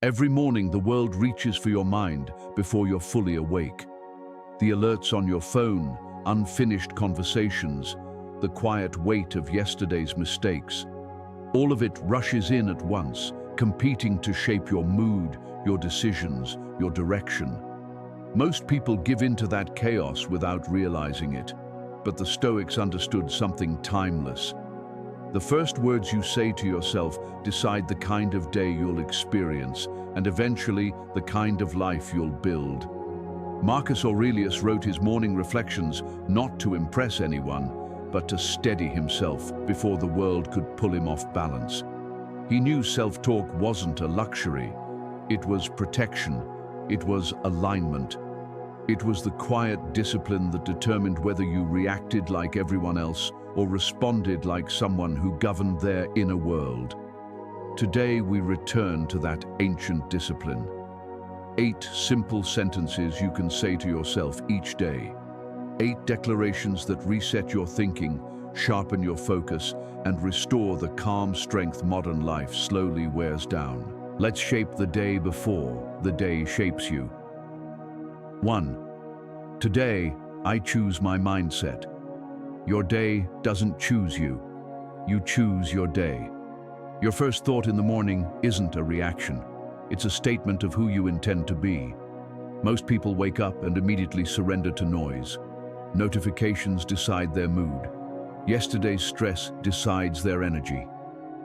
Every morning, the world reaches for your mind before you're fully awake. The alerts on your phone, unfinished conversations, the quiet weight of yesterday's mistakes. All of it rushes in at once, competing to shape your mood, your decisions, your direction. Most people give in to that chaos without realizing it, but the Stoics understood something timeless. The first words you say to yourself decide the kind of day you'll experience, and eventually the kind of life you'll build. Marcus Aurelius wrote his morning reflections not to impress anyone, but to steady himself before the world could pull him off balance. He knew self-talk wasn't a luxury. It was protection. It was alignment. It was the quiet discipline that determined whether you reacted like everyone else or responded like someone who governed their inner world. Today we return to that ancient discipline. 8 simple sentences you can say to yourself each day. 8 declarations that reset your thinking, sharpen your focus, and restore the calm strength modern life slowly wears down. Let's shape the day before the day shapes you. 1. Today, I choose my mindset. Your day doesn't choose you. You choose your day. Your first thought in the morning isn't a reaction. It's a statement of who you intend to be. Most people wake up and immediately surrender to noise. Notifications decide their mood. Yesterday's stress decides their energy.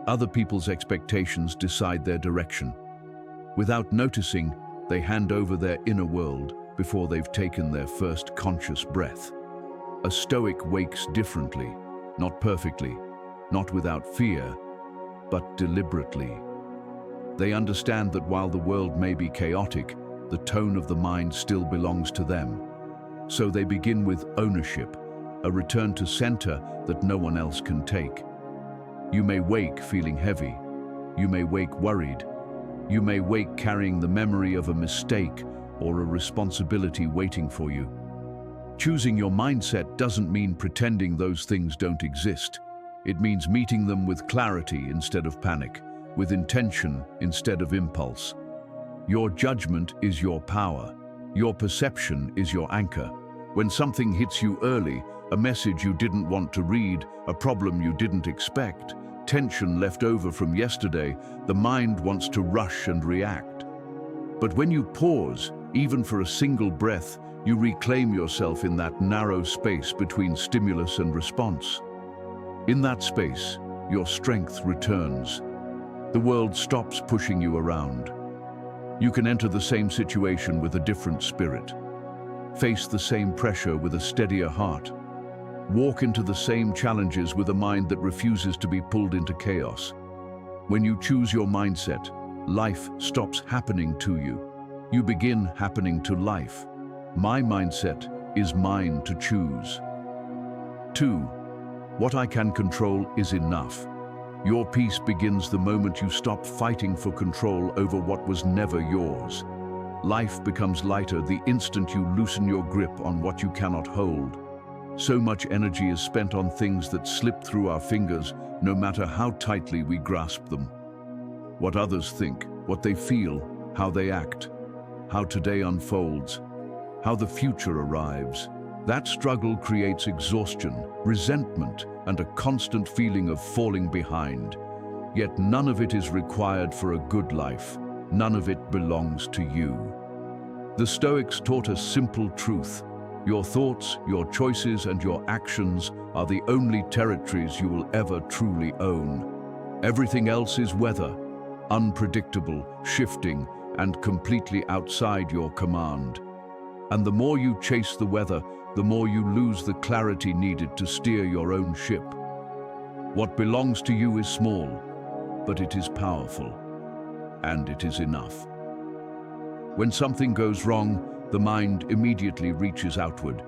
Other people's expectations decide their direction. Without noticing, they hand over their inner world before they've taken their first conscious breath. A Stoic wakes differently, not perfectly, not without fear, but deliberately. They understand that while the world may be chaotic, the tone of the mind still belongs to them. So they begin with ownership, a return to center that no one else can take. You may wake feeling heavy. You may wake worried. You may wake carrying the memory of a mistake or a responsibility waiting for you. Choosing your mindset doesn't mean pretending those things don't exist. It means meeting them with clarity instead of panic, with intention instead of impulse. Your judgment is your power. Your perception is your anchor. When something hits you early, a message you didn't want to read, a problem you didn't expect, tension left over from yesterday, the mind wants to rush and react. But when you pause, even for a single breath, you reclaim yourself in that narrow space between stimulus and response. In that space, your strength returns. The world stops pushing you around. You can enter the same situation with a different spirit. Face the same pressure with a steadier heart. Walk into the same challenges with a mind that refuses to be pulled into chaos. When you choose your mindset, life stops happening to you. You begin happening to life. My mindset is mine to choose. 2. What I can control is enough. Your peace begins the moment you stop fighting for control over what was never yours. Life becomes lighter the instant you loosen your grip on what you cannot hold. So much energy is spent on things that slip through our fingers, no matter how tightly we grasp them. What others think, what they feel, how they act, how today unfolds, how the future arrives. That struggle creates exhaustion, resentment, and a constant feeling of falling behind. Yet none of it is required for a good life. None of it belongs to you. The Stoics taught a simple truth. Your thoughts, your choices, and your actions are the only territories you will ever truly own. Everything else is weather, unpredictable, shifting, and completely outside your command. And the more you chase the weather, the more you lose the clarity needed to steer your own ship. What belongs to you is small, but it is powerful, and it is enough. When something goes wrong, the mind immediately reaches outward.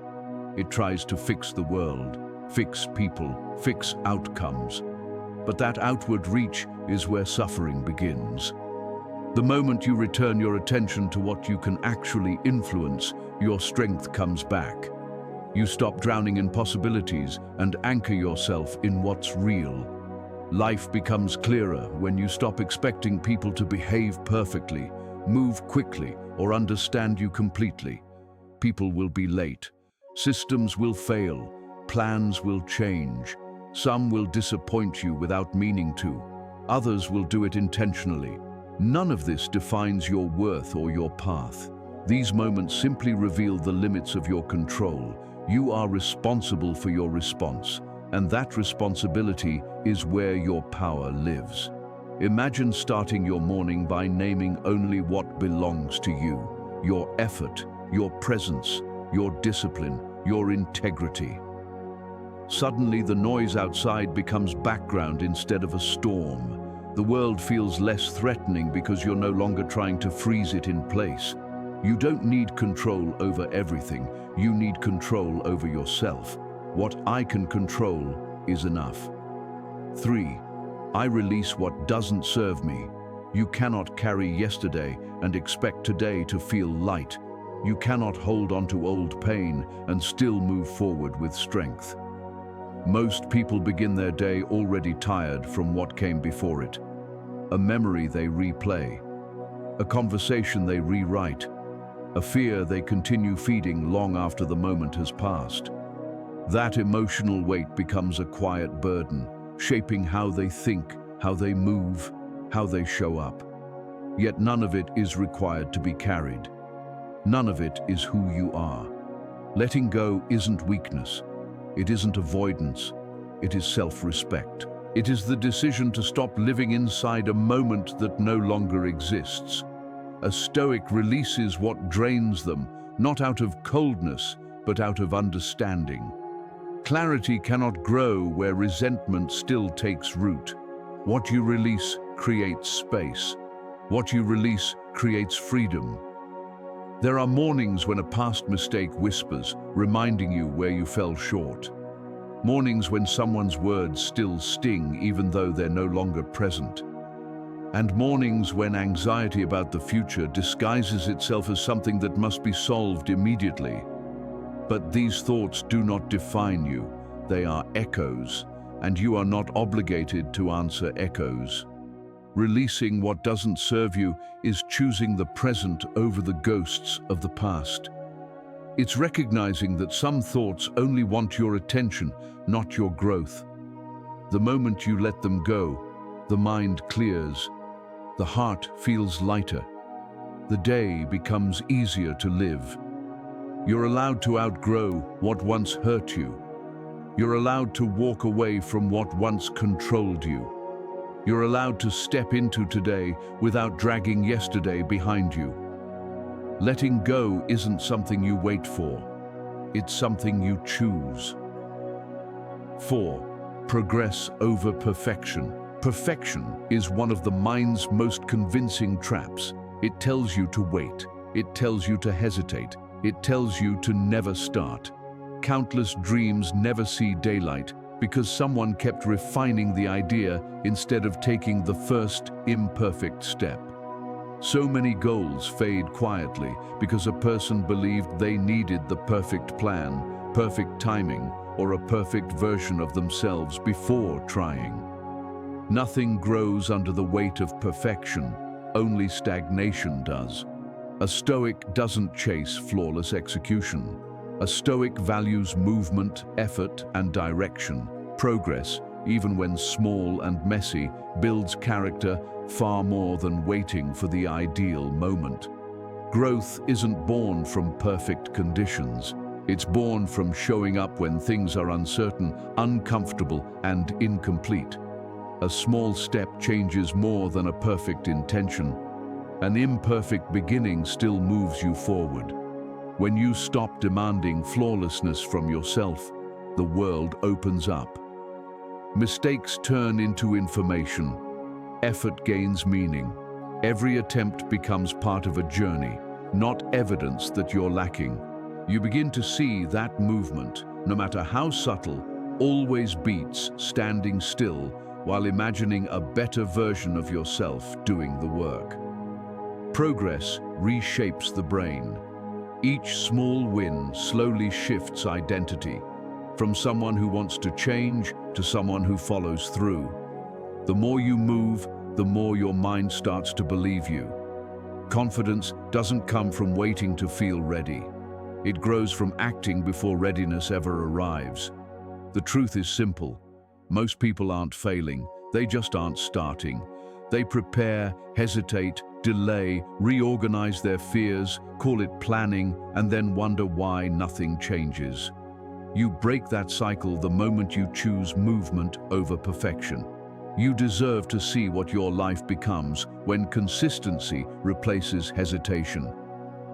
It tries to fix the world, fix people, fix outcomes. But that outward reach is where suffering begins. The moment you return your attention to what you can actually influence, your strength comes back. You stop drowning in possibilities and anchor yourself in what's real. Life becomes clearer when you stop expecting people to behave perfectly move quickly, or understand you completely. People will be late. Systems will fail. Plans will change. Some will disappoint you without meaning to. Others will do it intentionally. None of this defines your worth or your path. These moments simply reveal the limits of your control. You are responsible for your response, and that responsibility is where your power lives. Imagine starting your morning by naming only what belongs to you: your effort, your presence, your discipline, your integrity. Suddenly, the noise outside becomes background instead of a storm. The world feels less threatening because you're no longer trying to freeze it in place. You don't need control over everything. You need control over yourself. What I can control is enough. 3. I release what doesn't serve me. You cannot carry yesterday and expect today to feel light. You cannot hold on to old pain and still move forward with strength. Most people begin their day already tired from what came before it. A memory they replay. A conversation they rewrite. A fear they continue feeding long after the moment has passed. That emotional weight becomes a quiet burden, shaping how they think, how they move, how they show up. Yet none of it is required to be carried. None of it is who you are. Letting go isn't weakness. It isn't avoidance. It is self-respect. It is the decision to stop living inside a moment that no longer exists. A Stoic releases what drains them, not out of coldness, but out of understanding. Clarity cannot grow where resentment still takes root. What you release creates space. What you release creates freedom. There are mornings when a past mistake whispers, reminding you where you fell short. Mornings when someone's words still sting even though they're no longer present. And mornings when anxiety about the future disguises itself as something that must be solved immediately. But these thoughts do not define you. They are echoes, and you are not obligated to answer echoes. Releasing what doesn't serve you is choosing the present over the ghosts of the past. It's recognizing that some thoughts only want your attention, not your growth. The moment you let them go, the mind clears, the heart feels lighter, the day becomes easier to live. You're allowed to outgrow what once hurt you. You're allowed to walk away from what once controlled you. You're allowed to step into today without dragging yesterday behind you. Letting go isn't something you wait for. It's something you choose. 4. Progress over perfection. Perfection is one of the mind's most convincing traps. It tells you to wait. It tells you to hesitate. It tells you to never start. Countless dreams never see daylight because someone kept refining the idea instead of taking the first imperfect step. So many goals fade quietly because a person believed they needed the perfect plan, perfect timing, or a perfect version of themselves before trying. Nothing grows under the weight of perfection, only stagnation does. A Stoic doesn't chase flawless execution. A Stoic values movement, effort, and direction. Progress, even when small and messy, builds character far more than waiting for the ideal moment. Growth isn't born from perfect conditions. It's born from showing up when things are uncertain, uncomfortable, and incomplete. A small step changes more than a perfect intention. An imperfect beginning still moves you forward. When you stop demanding flawlessness from yourself, the world opens up. Mistakes turn into information. Effort gains meaning. Every attempt becomes part of a journey, not evidence that you're lacking. You begin to see that movement, no matter how subtle, always beats standing still while imagining a better version of yourself doing the work. Progress reshapes the brain. Each small win slowly shifts identity, from someone who wants to change to someone who follows through. The more you move, the more your mind starts to believe you. Confidence doesn't come from waiting to feel ready. It grows from acting before readiness ever arrives. The truth is simple. Most people aren't failing, they just aren't starting. They prepare, hesitate, delay, reorganize their fears, call it planning, and then wonder why nothing changes. You break that cycle the moment you choose movement over perfection. You deserve to see what your life becomes when consistency replaces hesitation.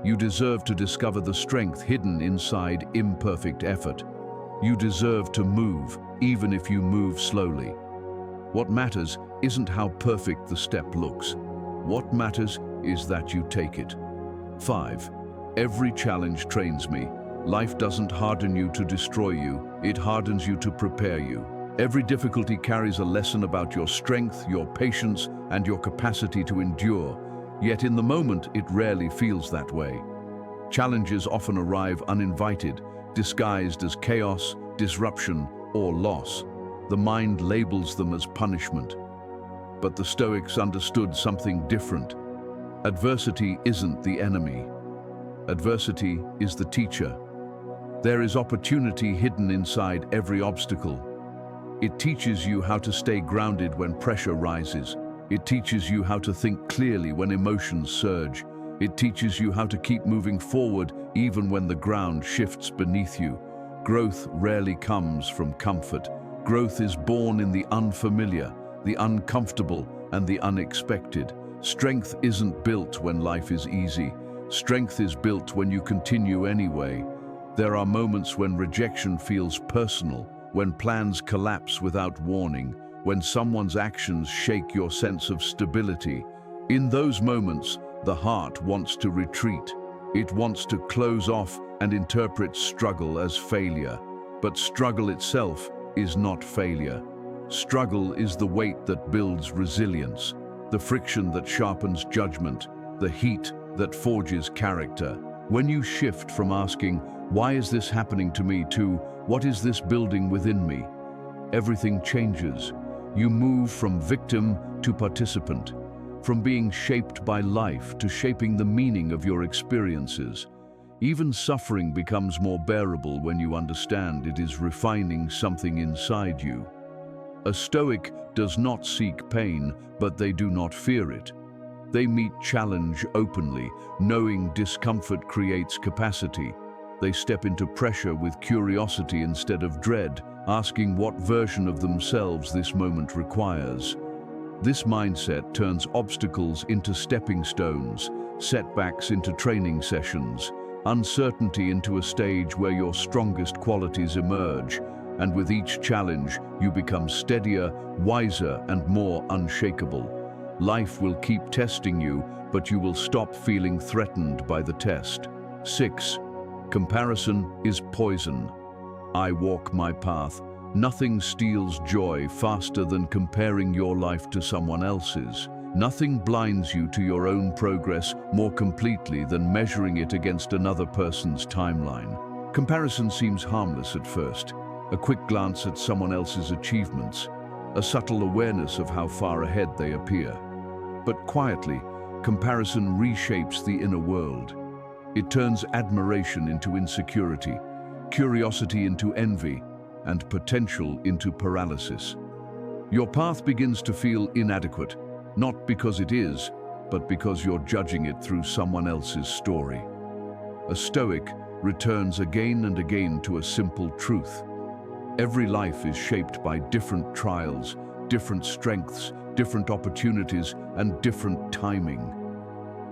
You deserve to discover the strength hidden inside imperfect effort. You deserve to move, even if you move slowly. What matters isn't how perfect the step looks. What matters is that you take it. 5. Every challenge trains me. Life doesn't harden you to destroy you, it hardens you to prepare you. Every difficulty carries a lesson about your strength, your patience, and your capacity to endure. Yet in the moment, it rarely feels that way. Challenges often arrive uninvited, disguised as chaos, disruption, or loss. The mind labels them as punishment. But the Stoics understood something different. Adversity isn't the enemy. Adversity is the teacher. There is opportunity hidden inside every obstacle. It teaches you how to stay grounded when pressure rises. It teaches you how to think clearly when emotions surge. It teaches you how to keep moving forward even when the ground shifts beneath you. Growth rarely comes from comfort. Growth is born in the unfamiliar, the uncomfortable, and the unexpected. Strength isn't built when life is easy. Strength is built when you continue anyway. There are moments when rejection feels personal, when plans collapse without warning, when someone's actions shake your sense of stability. In those moments, the heart wants to retreat. It wants to close off and interpret struggle as failure. But struggle itself is not failure. Struggle is the weight that builds resilience, the friction that sharpens judgment, the heat that forges character. When you shift from asking, "Why is this happening to me?" to "What is this building within me?" everything changes. You move from victim to participant, from being shaped by life to shaping the meaning of your experiences. Even suffering becomes more bearable when you understand it is refining something inside you. A Stoic does not seek pain, but they do not fear it. They meet challenge openly, knowing discomfort creates capacity. They step into pressure with curiosity instead of dread, asking what version of themselves this moment requires. This mindset turns obstacles into stepping stones, setbacks into training sessions, uncertainty into a stage where your strongest qualities emerge, and with each challenge, you become steadier, wiser, and more unshakable. Life will keep testing you, but you will stop feeling threatened by the test. 6. Comparison is poison. I walk my path. Nothing steals joy faster than comparing your life to someone else's. Nothing blinds you to your own progress more completely than measuring it against another person's timeline. Comparison seems harmless at first. A quick glance at someone else's achievements, a subtle awareness of how far ahead they appear. But quietly, comparison reshapes the inner world. It turns admiration into insecurity, curiosity into envy, and potential into paralysis. Your path begins to feel inadequate, not because it is, but because you're judging it through someone else's story. A Stoic returns again and again to a simple truth. Every life is shaped by different trials, different strengths, different opportunities, and different timing.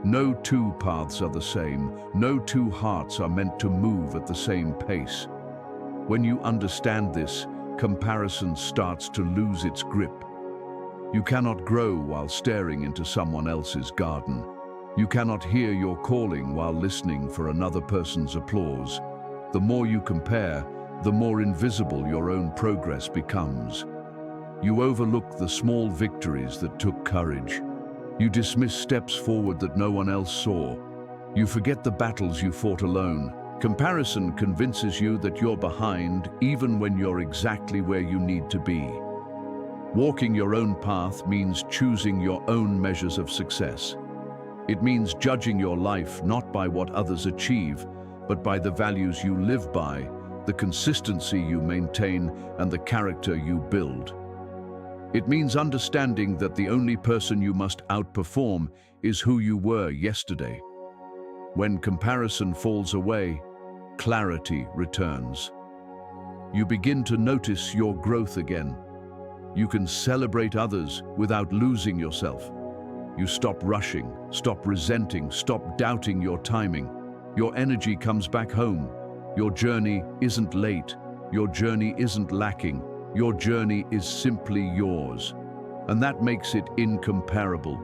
No two paths are the same. No two hearts are meant to move at the same pace. When you understand this, comparison starts to lose its grip. You cannot grow while staring into someone else's garden. You cannot hear your calling while listening for another person's applause. The more you compare, the more invisible your own progress becomes. You overlook the small victories that took courage. You dismiss steps forward that no one else saw. You forget the battles you fought alone. Comparison convinces you that you're behind even when you're exactly where you need to be. Walking your own path means choosing your own measures of success. It means judging your life not by what others achieve, but by the values you live by, the consistency you maintain, and the character you build. It means understanding that the only person you must outperform is who you were yesterday. When comparison falls away, clarity returns. You begin to notice your growth again. You can celebrate others without losing yourself. You stop rushing, stop resenting, stop doubting your timing. Your energy comes back home. Your journey isn't late. Your journey isn't lacking. Your journey is simply yours. And that makes it incomparable.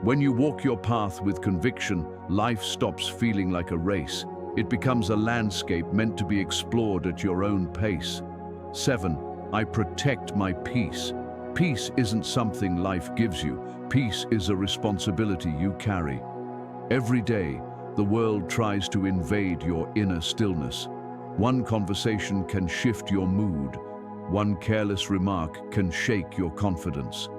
When you walk your path with conviction, life stops feeling like a race. It becomes a landscape meant to be explored at your own pace. 7. I protect my peace. Peace isn't something life gives you. Peace is a responsibility you carry. Every day, the world tries to invade your inner stillness. One conversation can shift your mood. One careless remark can shake your confidence.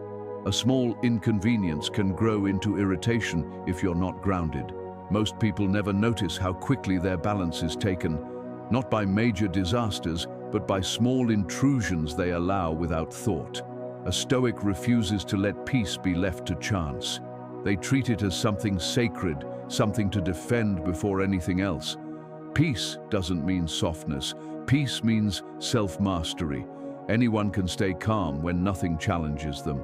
A small inconvenience can grow into irritation if you're not grounded. Most people never notice how quickly their balance is taken, not by major disasters, but by small intrusions they allow without thought. A Stoic refuses to let peace be left to chance. They treat it as something sacred, something to defend before anything else. Peace doesn't mean softness. Peace means self-mastery. Anyone can stay calm when nothing challenges them.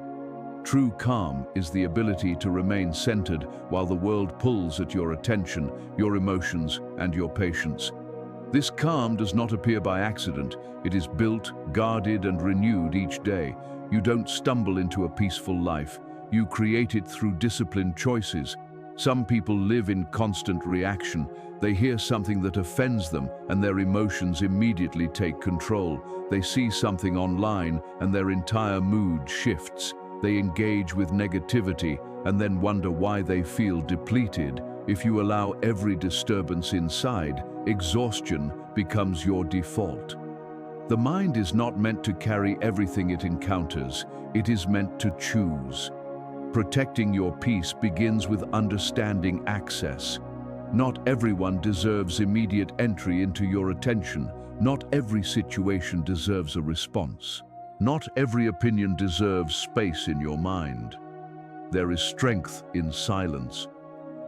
True calm is the ability to remain centered while the world pulls at your attention, your emotions, and your patience. This calm does not appear by accident. It is built, guarded, and renewed each day. You don't stumble into a peaceful life. You create it through disciplined choices. Some people live in constant reaction. They hear something that offends them, and their emotions immediately take control. They see something online, and their entire mood shifts. They engage with negativity, and then wonder why they feel depleted. If you allow every disturbance inside, exhaustion becomes your default. The mind is not meant to carry everything it encounters. It is meant to choose. Protecting your peace begins with understanding access. Not everyone deserves immediate entry into your attention. Not every situation deserves a response. Not every opinion deserves space in your mind. There is strength in silence,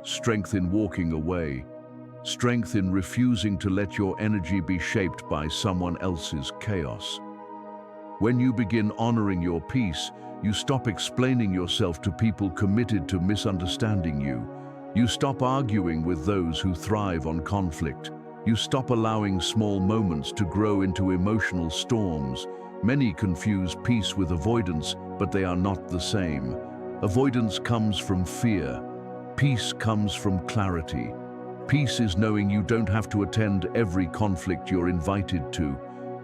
strength in walking away, strength in refusing to let your energy be shaped by someone else's chaos. When you begin honoring your peace, you stop explaining yourself to people committed to misunderstanding you. You stop arguing with those who thrive on conflict. You stop allowing small moments to grow into emotional storms. Many confuse peace with avoidance, but they are not the same. Avoidance comes from fear. Peace comes from clarity. Peace is knowing you don't have to attend every conflict you're invited to.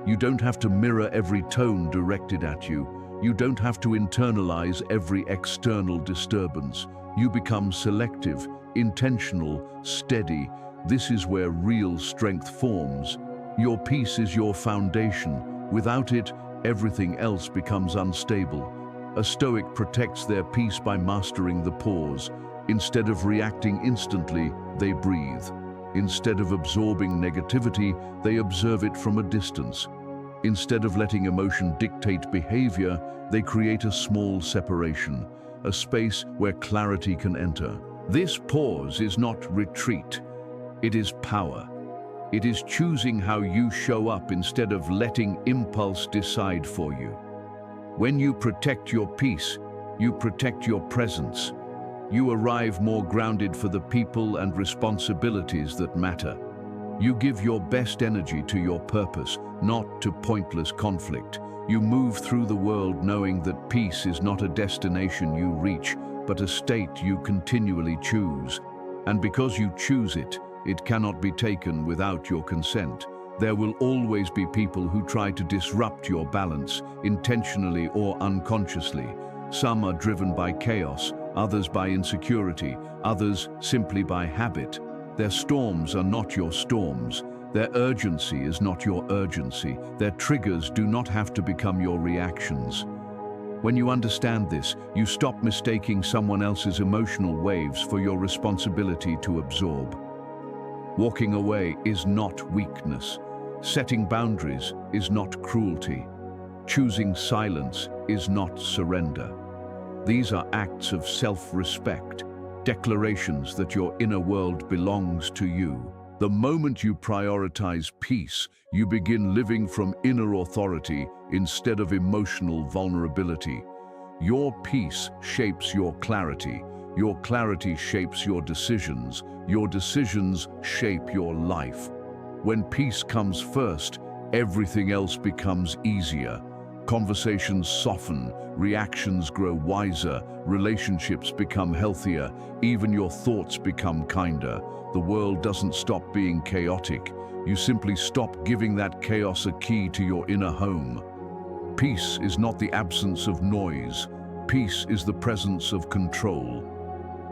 You don't have to mirror every tone directed at you. You don't have to internalize every external disturbance. You become selective, intentional, steady. This is where real strength forms. Your peace is your foundation. Without it, everything else becomes unstable. A Stoic protects their peace by mastering the pause. Instead of reacting instantly, they breathe. Instead of absorbing negativity, they observe it from a distance. Instead of letting emotion dictate behavior, they create a small separation, a space where clarity can enter. This pause is not retreat. It is power. It is choosing how you show up instead of letting impulse decide for you. When you protect your peace, you protect your presence. You arrive more grounded for the people and responsibilities that matter. You give your best energy to your purpose, not to pointless conflict. You move through the world knowing that peace is not a destination you reach, but a state you continually choose. And because you choose it, it cannot be taken without your consent. There will always be people who try to disrupt your balance, intentionally or unconsciously. Some are driven by chaos, others by insecurity, others simply by habit. Their storms are not your storms. Their urgency is not your urgency. Their triggers do not have to become your reactions. When you understand this, you stop mistaking someone else's emotional waves for your responsibility to absorb. Walking away is not weakness. Setting boundaries is not cruelty. Choosing silence is not surrender. These are acts of self-respect, declarations that your inner world belongs to you. The moment you prioritize peace, you begin living from inner authority instead of emotional vulnerability. Your peace shapes your clarity shapes your decisions shape your life. When peace comes first, everything else becomes easier. Conversations soften, reactions grow wiser, relationships become healthier, even your thoughts become kinder. The world doesn't stop being chaotic. You simply stop giving that chaos a key to your inner home. Peace is not the absence of noise. Peace is the presence of control.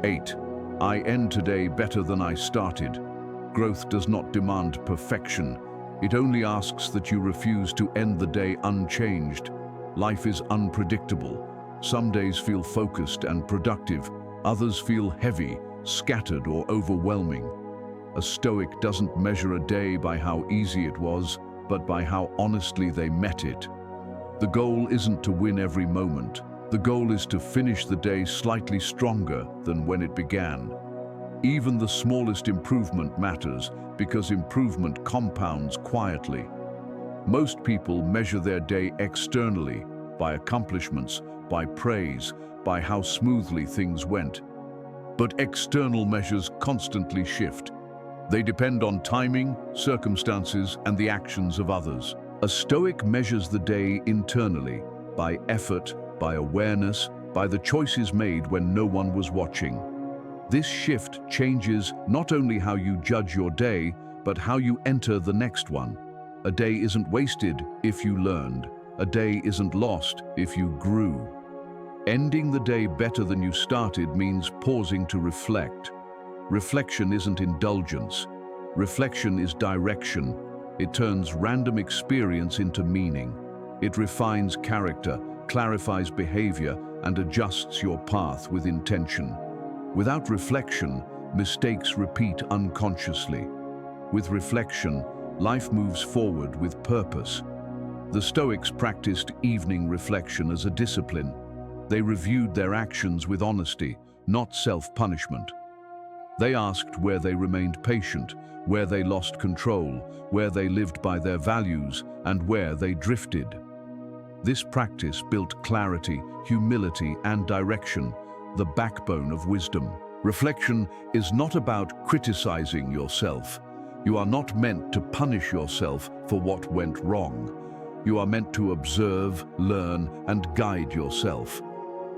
8. I end today better than I started. Growth does not demand perfection. It only asks that you refuse to end the day unchanged. Life is unpredictable. Some days feel focused and productive. Others feel heavy, scattered, or overwhelming. A Stoic doesn't measure a day by how easy it was, but by how honestly they met it. The goal isn't to win every moment. The goal is to finish the day slightly stronger than when it began. Even the smallest improvement matters because improvement compounds quietly. Most people measure their day externally, by accomplishments, by praise, by how smoothly things went. But external measures constantly shift. They depend on timing, circumstances, and the actions of others. A Stoic measures the day internally, by effort, by awareness, by the choices made when no one was watching. This shift changes not only how you judge your day, but how you enter the next one. A day isn't wasted if you learned. A day isn't lost if you grew. Ending the day better than you started means pausing to reflect. Reflection isn't indulgence. Reflection is direction. It turns random experience into meaning. It refines character, clarifies behavior, and adjusts your path with intention. Without reflection, mistakes repeat unconsciously. With reflection, life moves forward with purpose. The Stoics practiced evening reflection as a discipline. They reviewed their actions with honesty, not self-punishment. They asked where they remained patient, where they lost control, where they lived by their values, and where they drifted. This practice built clarity, humility, and direction, the backbone of wisdom. Reflection is not about criticizing yourself. You are not meant to punish yourself for what went wrong. You are meant to observe, learn, and guide yourself.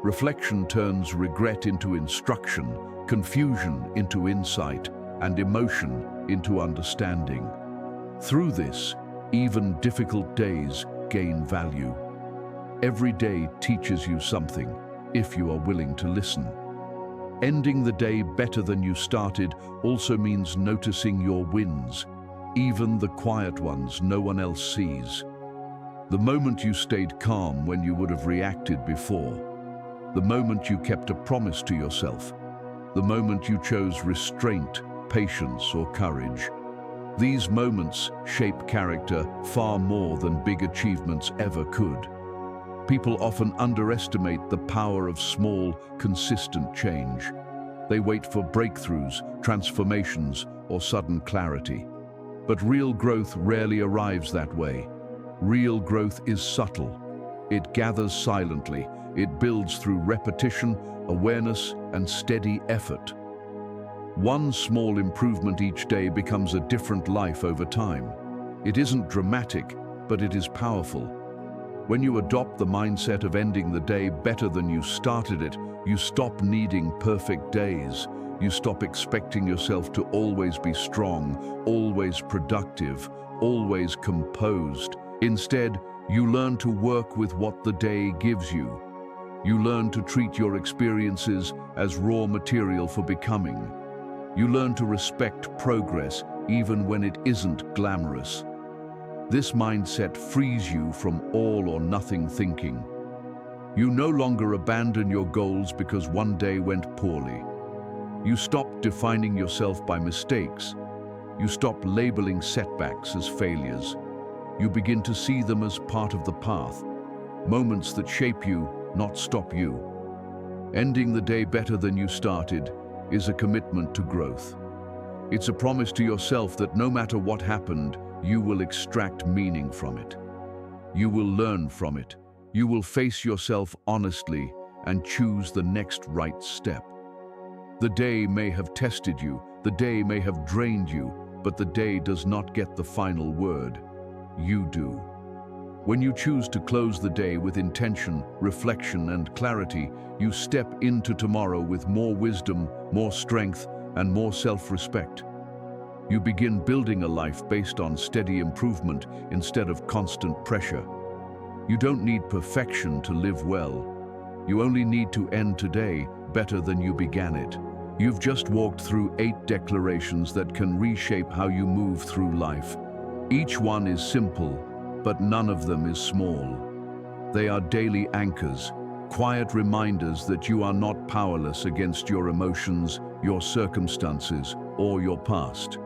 Reflection turns regret into instruction, confusion into insight, and emotion into understanding. Through this, even difficult days gain value. Every day teaches you something, if you are willing to listen. Ending the day better than you started also means noticing your wins, even the quiet ones no one else sees. The moment you stayed calm when you would have reacted before. The moment you kept a promise to yourself. The moment you chose restraint, patience, or courage. These moments shape character far more than big achievements ever could. People often underestimate the power of small, consistent change. They wait for breakthroughs, transformations, or sudden clarity. But real growth rarely arrives that way. Real growth is subtle. It gathers silently. It builds through repetition, awareness, and steady effort. One small improvement each day becomes a different life over time. It isn't dramatic, but it is powerful. When you adopt the mindset of ending the day better than you started it, you stop needing perfect days. You stop expecting yourself to always be strong, always productive, always composed. Instead, you learn to work with what the day gives you. You learn to treat your experiences as raw material for becoming. You learn to respect progress even when it isn't glamorous. This mindset frees you from all or nothing thinking. You no longer abandon your goals because one day went poorly. You stop defining yourself by mistakes. You stop labeling setbacks as failures. You begin to see them as part of the path, moments that shape you, not stop you. Ending the day better than you started is a commitment to growth. It's a promise to yourself that no matter what happened, you will extract meaning from it. You will learn from it. You will face yourself honestly and choose the next right step. The day may have tested you, the day may have drained you, but the day does not get the final word. You do. When you choose to close the day with intention, reflection, and clarity, you step into tomorrow with more wisdom, more strength, and more self-respect. You begin building a life based on steady improvement instead of constant pressure. You don't need perfection to live well. You only need to end today better than you began it. You've just walked through 8 declarations that can reshape how you move through life. Each one is simple, but none of them is small. They are daily anchors, quiet reminders that you are not powerless against your emotions, your circumstances, or your past.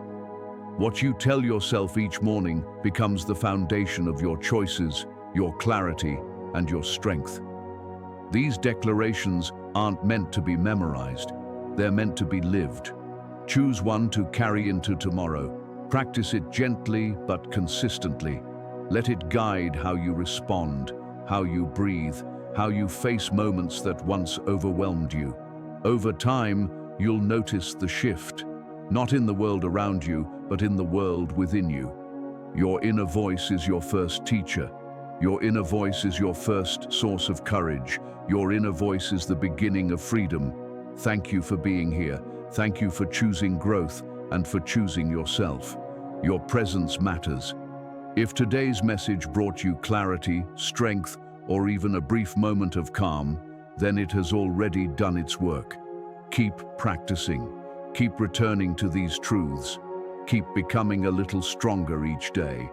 What you tell yourself each morning becomes the foundation of your choices, your clarity, and your strength. These declarations aren't meant to be memorized. They're meant to be lived. Choose one to carry into tomorrow. Practice it gently but consistently. Let it guide how you respond, how you breathe, how you face moments that once overwhelmed you. Over time, you'll notice the shift, not in the world around you, but in the world within you. Your inner voice is your first teacher. Your inner voice is your first source of courage. Your inner voice is the beginning of freedom. Thank you for being here. Thank you for choosing growth and for choosing yourself. Your presence matters. If today's message brought you clarity, strength, or even a brief moment of calm, then it has already done its work. Keep practicing. Keep returning to these truths. Keep becoming a little stronger each day.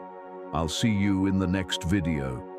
I'll see you in the next video.